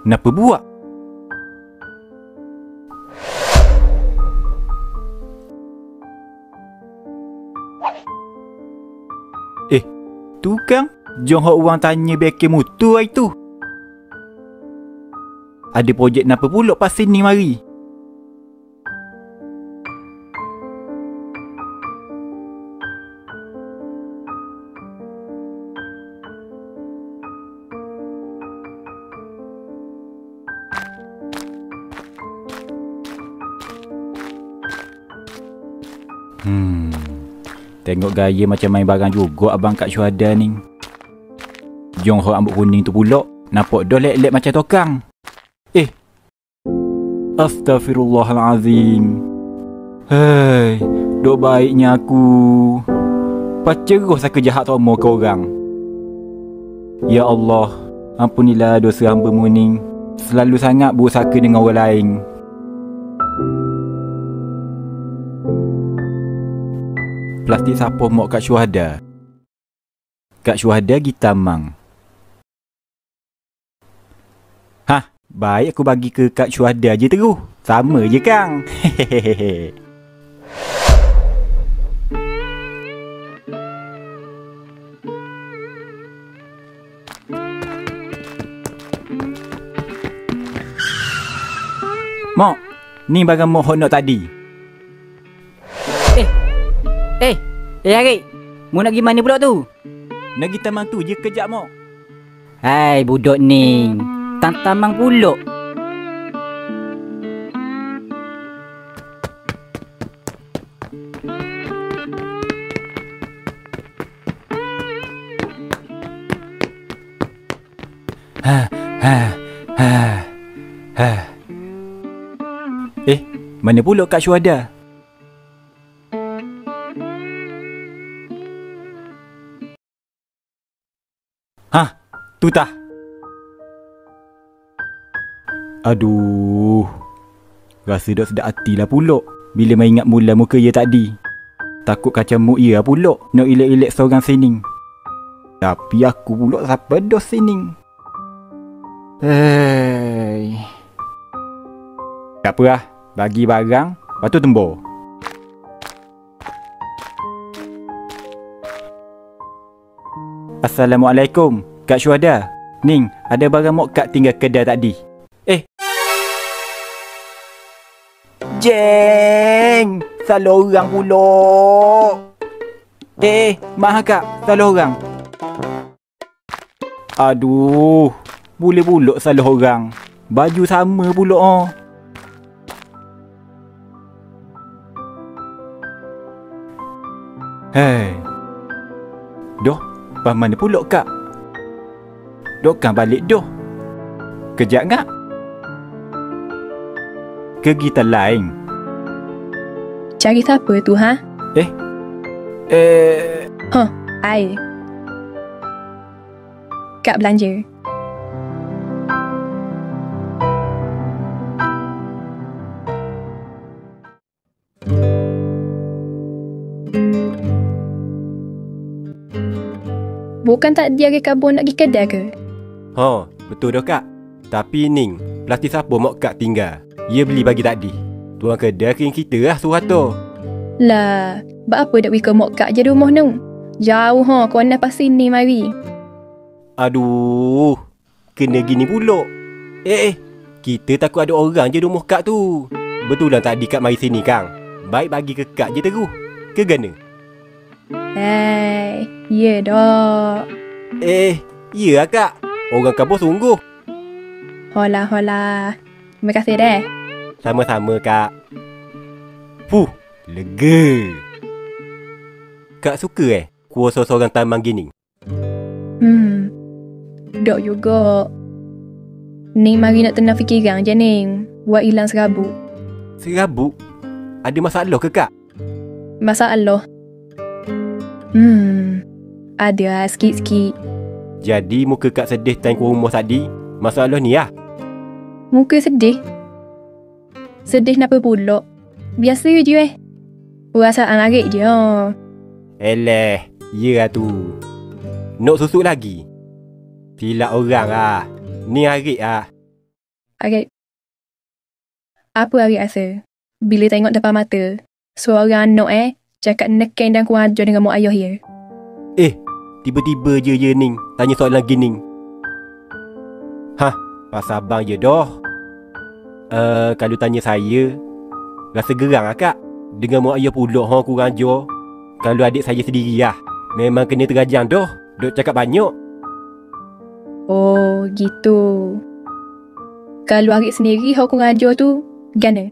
Napa buat? Tu kan jom hok orang tanya beki mutu hari tu. Ada projek napa pula pas sini mari? Tengok gaya macam main barang juga abang Kak Syuhada ni. Jong hok rambut kuning tu pula nampak dah lek-lek macam tokang. Astaghfirullahalazim. Hei, dok baiknya aku pacerus aku jahat tomo ke orang. Ya Allah, ampunilah dosa hamba-Mu ni. Selalu sangat berusaha dengan orang lain. Plastik sapuh mok Kak Syuhada. Kak Syuhada gitamang. Hah, baik aku bagi ke Kak Syuhada je terus. Sama je kang. Hehehe. Mok, ni barang mok honok tadi. Arik, mu nak pergi mana pula tu? Nak pergi taman tu je kejap mok. Hai budak ni, tamang pulak. Mana pula Kak Syuhada? Tu tah. Aduh, rasa dah sedap hati lah pulak bila main ingat mula muka ia tadi. Takut kacau muk ia pulak nak ilek-ilek seorang sining. Tapi aku pulak siapa dah sining. Hei, tak apa lah, bagi barang lepas tu tembur. Assalamualaikum Kak Syuhada. Ning, ada barang mok Kak tinggal kedai tadi. Jeng, salah orang pula. Maaf Kak, salah orang. Aduh, boleh pula salah orang. Baju sama pula oh. Hei. Doh, pas mana pula Kak? Dokang balik doh. Kejap ngak? Ke kita lain? Cari siapa tu ha? Ai. Kak belanja. Bukan tak dia ke kabur nak pergi kedai ke? Betul dah Kak. Tapi Ning, plastik sapu mak Kak tinggal. Ia beli pagi tadi. Tuan kedai kering kita lah surat tu. Lah, buat apa dak pergi ke mak Kak je rumah nu? Jauh kau nak pas sini mari. Aduh, kena gini pula. Kita takut ada orang je rumah Kak tu. Betulan tadi Kak mari sini Kang. Baik bagi ke Kak je terus. Ke gana? Ya dak. Ya lah Kak. Orang kabur sungguh. Hola. Terima kasih deh. Sama-sama Kak. Lega. Kak suka kuasa seorang tamang gini? Dok juga. Ning mari nak tenang fikiran je Ning. Buat hilang serabut. Serabut? Ada masalah ke Kak? Masalah? Ada sikit-sikit. Jadi muka Kak sedih time ke rumah tadi. Masalah ni lah. Muka sedih? Sedih kenapa pula? Biasa je perasaan arik je. Eleh, ya lah tu. Nak susuk lagi? Silap orang lah. Ni arik lah. Arit, apa Arit rasa bila tengok depan mata seorang anak cakap neken dan kurang ajar dengan mak ayah dia? Tiba-tiba je Ning tanya soalan gini. Pasal abang je dah. Kalau tanya saya, rasa gerang lah kak. Dengan mak ayah pula kurang ajar. Kalau adik saya sendiri lah, memang kena terajang dah. Duk cakap banyak. Oh, gitu. Kalau Arit sendiri kurang ajar tu, gana?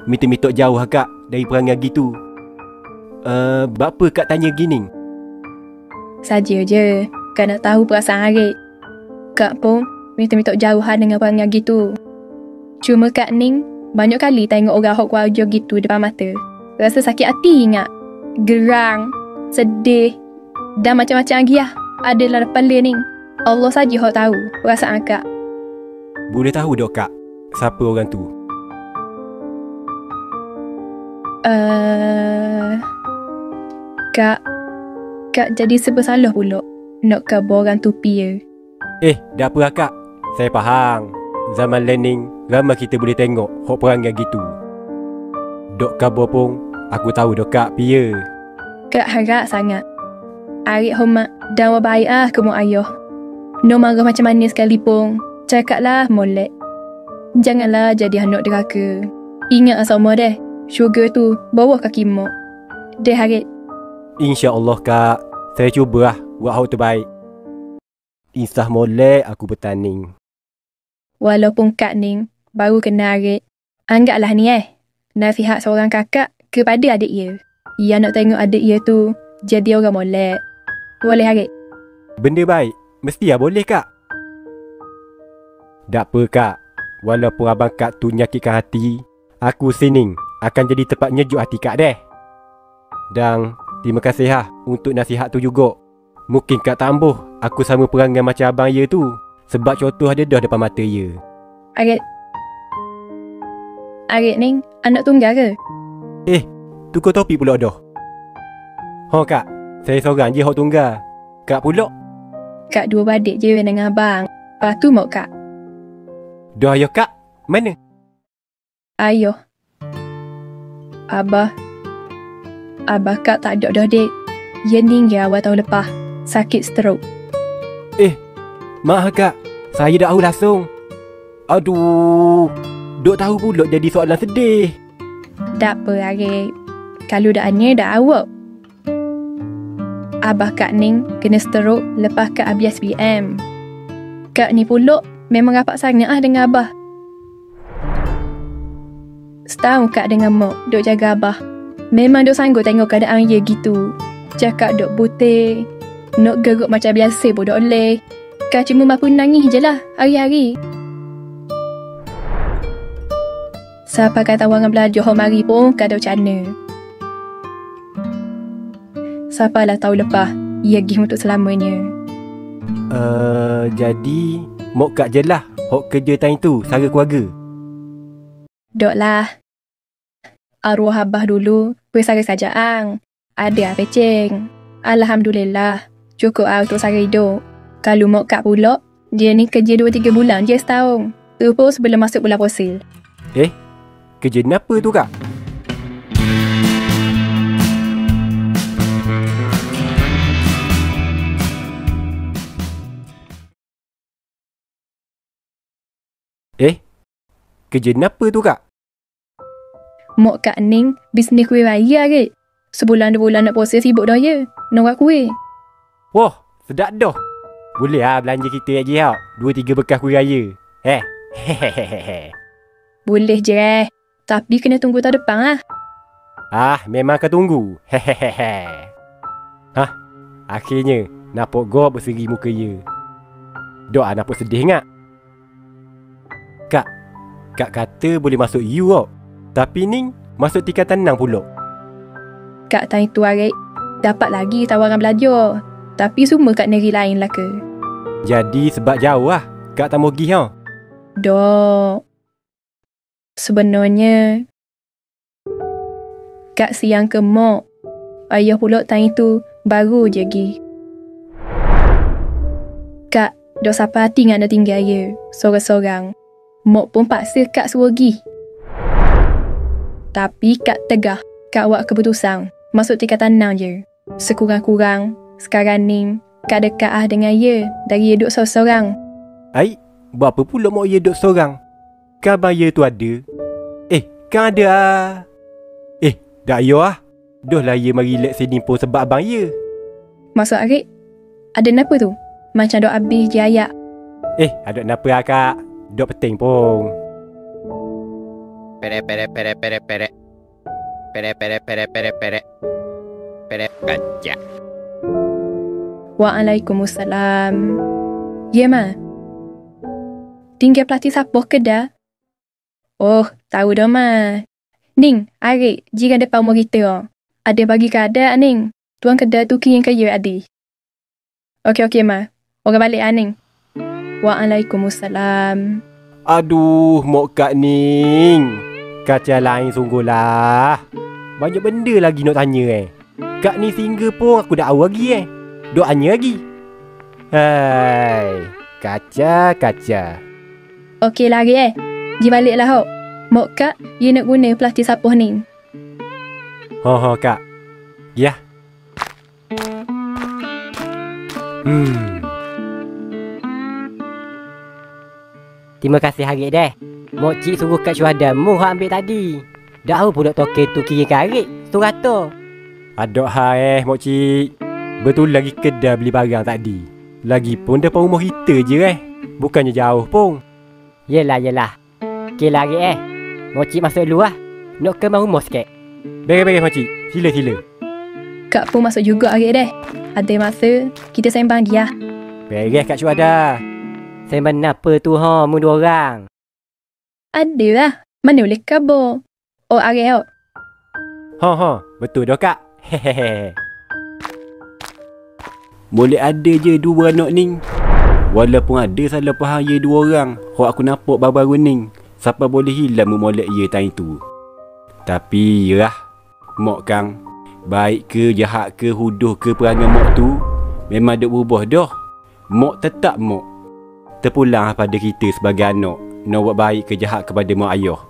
Mitok-mitok jauh lah kak dari perangai gitu. Bapa kak tanya gini? Saja je, kak nak tahu perasaan Arit. Kak pun mitok-mitok jauhan dengan perangai gitu. Cuma Kak Ning banyak kali tengok orang hok kuaja gitu depan mata. Rasa sakit hati ingat. Gerang, sedih dan macam-macam lagi lah. Adalah kepala Ning. Allah saja hok tahu perasaan Kak. Boleh tahu dok kak, siapa orang tu? Kak jadi sebersalah pula nak khabar orang tu pia. Dah apa lah kak? Saya faham. Zaman learning, ramai kita boleh tengok hok perangai gitu. Dok khabar pun, aku tahu dok kak pia. Kak harap sangat Arit hormat dan baik ke mak ayah. No marah macam mana sekalipun, cakaplah molek. Janganlah jadi anak deraka. Ingat sama deh, syurga tu bawah kaki mak. Deh Arit. InsyaAllah kak, saya cubalah buat hal terbaik. Insah molek aku bertanding. Walaupun Kak Ning baru kenal Arit, anggaplah ni nasihat seorang kakak kepada adik ia. Ia nak tengok adik ia tu jadi orang molek. Boleh Arit? Benda baik, mesti lah boleh kak. Tak apa kak, walaupun abang kak tu nyakitkan hati, aku sini akan jadi tempat nyejuk hati kak deh. Dan terima kasih lah untuk nasihat tu juga. Mungkin kak tambah aku sama perangai macam abang ye tu, sebab contoh ada dah depan mata ye. Arit Ning anak tunggal ke? Tukar topik pula dah. Kak, saya seorang je hok tunggal. Kak pula? Kak dua beradik je dengan abang. Lepas tu mak Kak. Dah ayah kak, mana? Ayah. Abah Kak tak ada dah dek. Ia meninggal awal tahun lepas. Sakit stroke. Maaf kak, saya dah tahu langsung. Aduh, duk tahu pula jadi soalan sedih. Tak apa Arit. Kalau daannya dah awak. Abah Kak Ning kena stroke lepas Kak habis SPM. Kak ni pula memang rapat sangat dengan Abah. Setahun Kak dengan mak duk jaga Abah. Memang duk sanggup tengok keadaan dia gitu. Cakap duk butir, nak geruk macam biasa pun duk boleh. Kak cuma mampu nangis je lah hari-hari. Siapa kata orang belajar homari pun Kak dah macam mana. Siapalah tahu lepas ia pergi untuk selamanya. Jadi mok kak je lah hok kerja time tu sara keluarga. Dok lah. Arwah Abah dulu bersara sajaan. Ada pecing. Alhamdulillah. Cukup untuk sara hidup. Kalau mok kak pula, dia ni kerja 2-3 bulan je setahun. Tu pun sebelum masuk bulan puasa. Kerja kenapa tu kak? Kerja kenapa tu kak? Mak Kak Ning bisnes kuih raya ke. Sebulan 2 bulan nak puasa sibuk dah ya. Nak buat kuih. Wah, sedap dah. Boleh lah belanja kita lagi tau. 2-3 bekas kuih raya. Hehehe. Boleh je. Tapi kena tunggu tahun depan lah. Memang akan tunggu. Hehehe. Akhirnya nampak gua berseri muka ye. Doa nampak sedih ngak. Kak kata boleh masuk U tau. Tapi Ning masuk tingkatan 6 pula. Kak tanya tu Arit. Dapat lagi tawaran belajar. Tapi semua kat negeri lain lah ke. Jadi sebab jauh lah kak tak mau pergi ha. Dok. Sebenarnya Kak siang ke mak. Ayah pula tanya tu Baru je gi. Kak, dok siapa hati ngak nak tinggal ye. Sorang-sorang. Mok pun paksa kak suruh gi. Tapi kak tegah. Kak buat keputusan. Masuk tingkat tenang je. Sekurang-kurang, sekarang ni, kak dekat dengan ye. Dari ye duk sorang-sorang. Ai, buat apa pula mak ye duduk seorang? Kan abang ye tu ada? Kan ada ah. Tak payah ah. Dah lah ye mari relax sini pun sebab abang ye. Maksud Arik, ada kenapa tu? Macam dok habis je ayak. Ada kenapa lah kak? Dok penting pun. Pere kacak. Waalaikumsalam. Ya, Ma. Tinggal pelatih siapa ke dah? Oh, tahu dah, Ma. Ning, Arik, jiran depan rumah kita. Ada bagi keadaan, Ning. Tuan kedai tu kirim ke you, Adi. Okey, Ma. Orang balik, Ning. Waalaikumsalam. Aduh, mak kak Ning. Kacau lain sungguhlah. Banyak benda lagi nak tanya Kak ni single pun aku dah tahu lagi Doanya lagi. Hai, kaca. Okey lah, Arik, Ji baliklah, Hok. Mok kak, you nak guna pelatih sapuh ni. Kak. Ya. Terima kasih Harik deh. Mok cik suruh kat syuhada mu hak ambil tadi. Dah tahu pun token tu kira kat Harik. Surato. Adok hai mak cik. Betul lagi kedai beli barang tadi. Lagipun depan rumah kita je Bukannya jauh pun. Yelah. Okey lah Harik Mok cik masuk dulu lah. Nak ke rumah sikit. Beres mak cik. Sila. Kak pun masuk juga, Arik deh. Ada masa, kita sembang dia. Beres kat syuhada. Sembang apa tu mu dua orang? Ada lah. Mana boleh kabar? Oh, Arik, Hok. Betul dah kak. Hehehe. Boleh ada je dua anak ni. Walaupun ada salah faham ye dua orang. Hok aku nampak baru-baru ni. Siapa boleh hilang memolek ye time tu. Tapi yalah. Mok kang. Baik ke, jahat ke, huduh ke perangai mok tu. Memang ada berubah dah. Mok tetap mok. Terpulang pada kita sebagai anak. Nak buat baik ke jahat kepada mak ayah.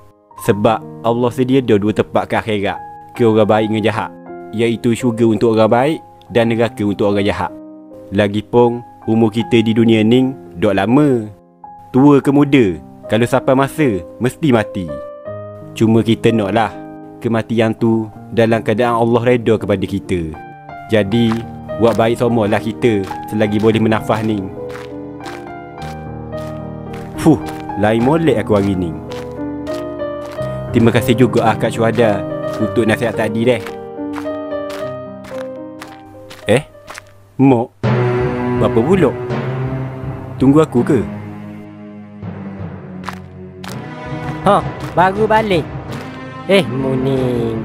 Sebab Allah sedia dah dua tempat ke akhirat. Ke orang baik dengan jahat. Iaitu syurga untuk orang baik dan neraka untuk orang jahat. Lagipun umur kita di dunia ni dok lama. Tua ke muda, kalau sampai masa mesti mati. Cuma kita naklah kematian tu dalam keadaan Allah redha kepada kita. Jadi buat baik semualah kita selagi boleh menafas ni. Lain molek aku hari ni. Terima kasih juga Kak Syuhada untuk nasihat tadi deh. Mok, berapa pula? Tunggu aku ke? Baru balik. Muning.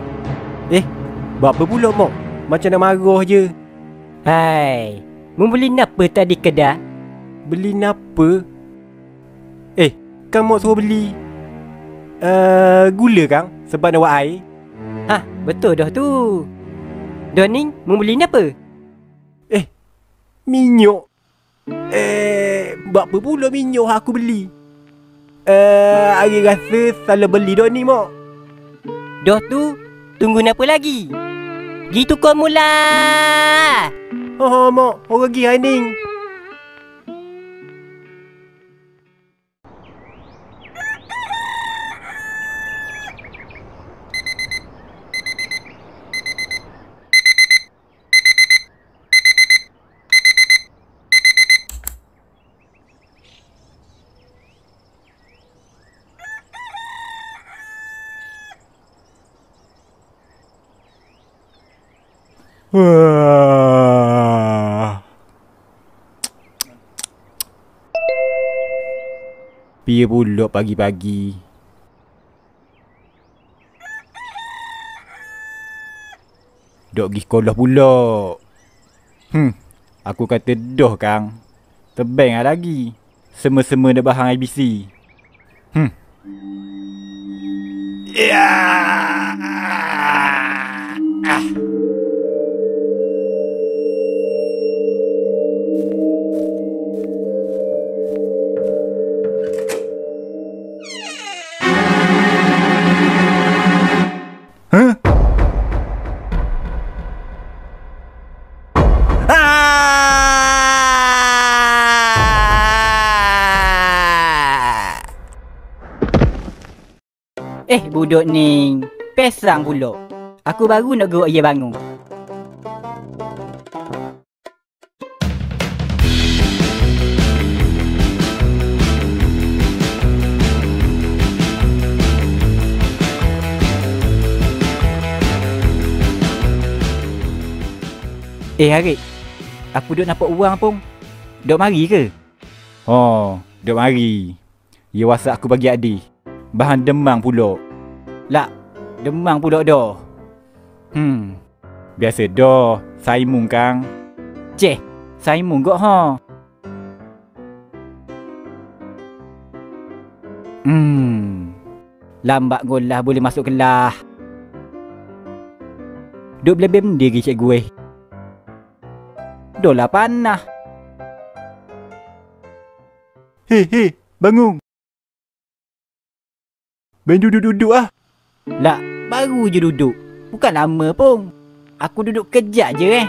Berapa pula Mok? Macam nak marah je. Hai, mu beli napa tadi kedai? Beli napa? Kan Mok suruh beli gula kang sebab nak buat air. Betul dah tu. Doning, mu beli napa? Minyak. Berapa pula minyak aku beli? Hari rasa salah beli dah ni Mok. Dah tu, tunggu napa lagi? Gitu kau mula. Mok, orang pergi hari ni. Pia pula pagi-pagi. Dok pergi sekolah pula. Aku kata dah kang. Tebang lah lagi. Semua-semua dah bahang IBC. Budok ni pesang pula. Aku baru nak geruk ia bangun. Harik, aku duk nampak orang pun. Duk mari ke? Oh, duk mari. Ya WhatsApp aku bagi adik. Bahan demang pula. Lak, demang pula dah. Biasa dah. Saimung kang. Ceh, Saimung kok ha. Lambat golah boleh masuk kelas. Duk belebem diri cikgu Dah lah panah. Hei, bangun. Ben duduk-duduk ah. Lak, baru je duduk. Bukan lama pun. Aku duduk kejap je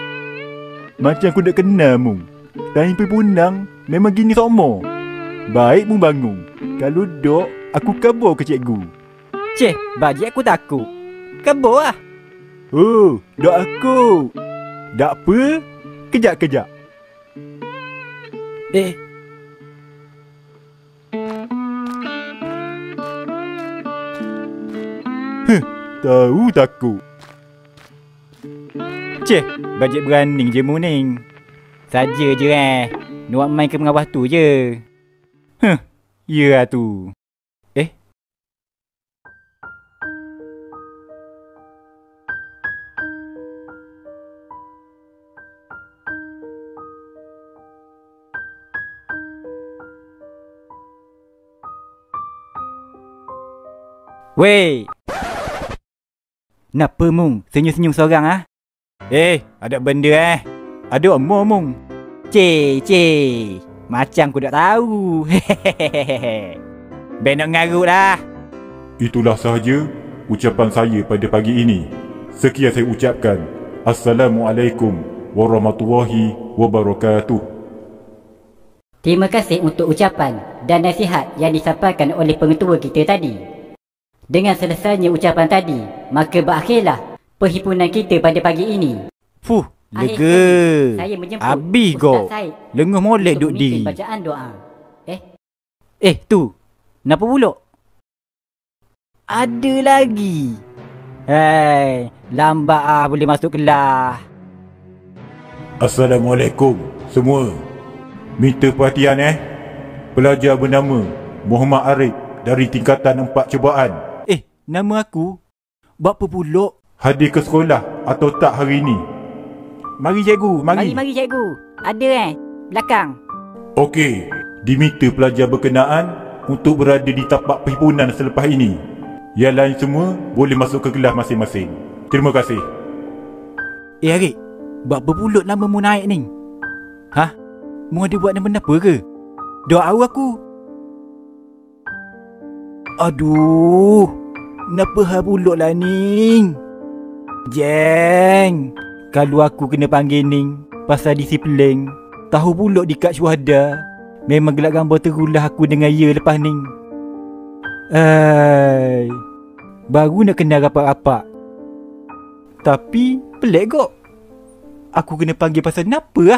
Macam aku dah kenal mung. Time punang memang gini sama. Baik mung bangun. Kalau dok, aku kabur ke cikgu. Ceh, bajet aku takut. Kabur lah. Oh, dok aku. Dak apa? Kejap. Tahu takut. Ceh, bajet berani je muning. Saja je Nuak main ke mengawah tu je. Ya tu. Weh. Napa mung senyum-senyum seorang ah? Ada benda Ada omong mung. Ceh. Macam aku dah tahu. Ben nak ngarut dah. Itulah sahaja ucapan saya pada pagi ini. Sekian saya ucapkan. Assalamualaikum warahmatullahi wabarakatuh. Terima kasih untuk ucapan dan nasihat yang disampaikan oleh pengetua kita tadi. Dengan selesainya ucapan tadi, maka berakhirlah perhimpunan kita pada pagi ini. Fuh, Akhir lega. sekali, saya menjemput Habis Ustaz kau. Said Lenguh molek untuk duk di. memimpin bacaan doa. Tu. Napa pula? Ada lagi. Lambat boleh masuk kelas. Assalamualaikum semua. Minta perhatian Pelajar bernama Muhammad Arif dari tingkatan 4 cubaan. Nama aku. Buat apa pula? Hadir ke sekolah atau tak hari ini? Mari cikgu, mari. Mari cikgu. Ada belakang. Okey, diminta pelajar berkenaan untuk berada di tapak perhimpunan selepas ini. Yang lain semua boleh masuk ke kelas masing-masing. Terima kasih. Arik, buat apa pula nama mu naik ni? Mu ada buat nama apa ke? Doa aku. Aduh, kenapa hal pula lah ni? Jeng, kalau aku kena panggil ni pasal disiplin, tahu pula di kad syuhada, memang gelak gambar terulah aku dengan ia lepas ni. Baru nak kenal rapat-rapat. Tapi pelik kok. Aku kena panggil pasal kenapa